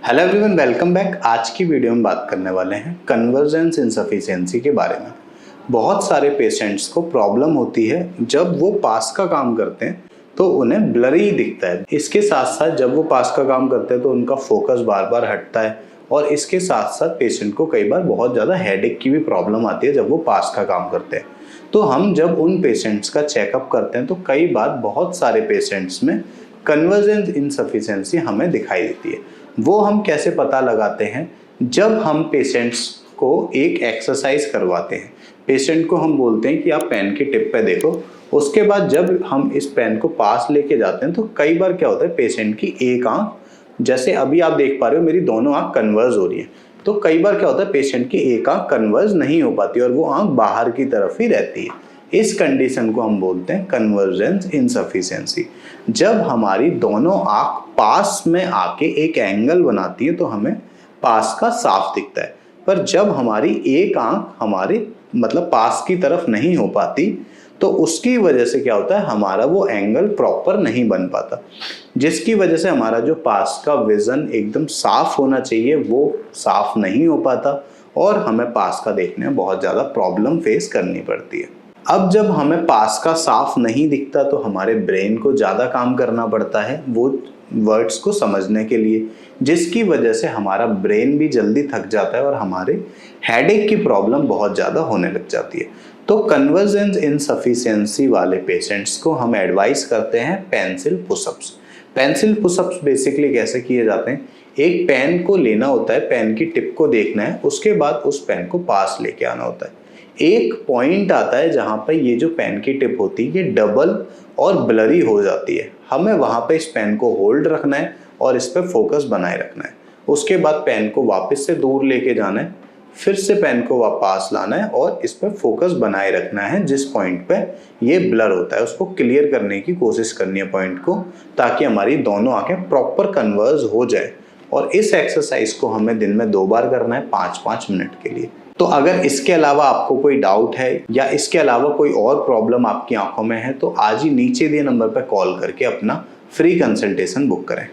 Hello everyone, welcome back. आज की video में बात करने वाले हैं कन्वर्जेंस इनसफिशिएंसी के बारे में। बहुत सारे पेशेंट्स को प्रॉब्लम होती है जब वो पास का काम करते हैं तो उन्हें ब्लरी दिखता है। इसके साथ साथ जब वो पास का काम करते हैं तो उनका फोकस बार बार हटता है और इसके साथ साथ पेशेंट को कई बार बहुत ज़्यादा हेडेक की भी प्रॉब्लम आती है जब वो पास का काम करते हैं। तो हम जब उन पेशेंट्स का चेकअप करते हैं तो कई बार बहुत सारे पेशेंट्स में कन्वर्जेंस इनसफिशिएंसी हमें दिखाई देती है। वो हम कैसे पता लगाते हैं? जब हम पेशेंट्स को एक एक्सरसाइज करवाते हैं, पेशेंट को हम बोलते हैं कि आप पेन की टिप पे देखो। उसके बाद जब हम इस पेन को पास लेके जाते हैं तो कई बार क्या होता है, पेशेंट की एक आंख, जैसे अभी आप देख पा रहे हो मेरी दोनों आंख कन्वर्ज हो रही है, तो कई बार क्या होता है पेशेंट की एक आंख कन्वर्ज नहीं हो पाती और वो आंख बाहर की तरफ ही रहती है। इस कंडीशन को हम बोलते हैं कन्वर्जेंस इनसफिशिएंसी। जब हमारी दोनों आंख पास में आके एक एंगल बनाती है तो हमें पास का साफ दिखता है, पर जब हमारी एक आंख हमारे पास की तरफ नहीं हो पाती तो उसकी वजह से क्या होता है, हमारा वो एंगल प्रॉपर नहीं बन पाता, जिसकी वजह से हमारा जो पास का विजन एकदम साफ होना चाहिए वो साफ नहीं हो पाता और हमें पास का देखने में बहुत ज़्यादा प्रॉब्लम फेस करनी पड़ती है। अब जब हमें पास का साफ नहीं दिखता तो हमारे ब्रेन को ज़्यादा काम करना पड़ता है वो वर्ड्स को समझने के लिए, जिसकी वजह से हमारा ब्रेन भी जल्दी थक जाता है और हमारे हेडेक की प्रॉब्लम बहुत ज़्यादा होने लग जाती है। तो कन्वर्जेंस इनसफिशिएंसी वाले पेशेंट्स को हम एडवाइस करते हैं pencil pushups. Pencil pushups basically कैसे किए जाते हैं, एक पेन को लेना होता है, पेन की टिप को देखना है, उसके बाद उस पेन को पास लेके आना होता है। एक पॉइंट आता है जहां पर ये जो पेन की टिप होती है ये डबल और ब्लरी हो जाती है। हमें वहां पे इस पेन को होल्ड रखना है और इस पर फोकस बनाए रखना है। उसके बाद पेन को वापस से दूर लेके जाना है, फिर से पेन को वापस लाना है और इस पर फोकस बनाए रखना है। जिस पॉइंट पे ये ब्लर होता है उसको क्लियर करने की कोशिश करनी है पॉइंट को, ताकि हमारी दोनों आंखें प्रॉपर कन्वर्ज हो जाए। और इस एक्सरसाइज को हमें दिन में 2 बार करना है 5-5 मिनट के लिए। तो अगर इसके अलावा आपको कोई डाउट है या इसके अलावा कोई और प्रॉब्लम आपकी आंखों में है तो आज ही नीचे दिए नंबर पर कॉल करके अपना फ्री कंसल्टेशन बुक करें।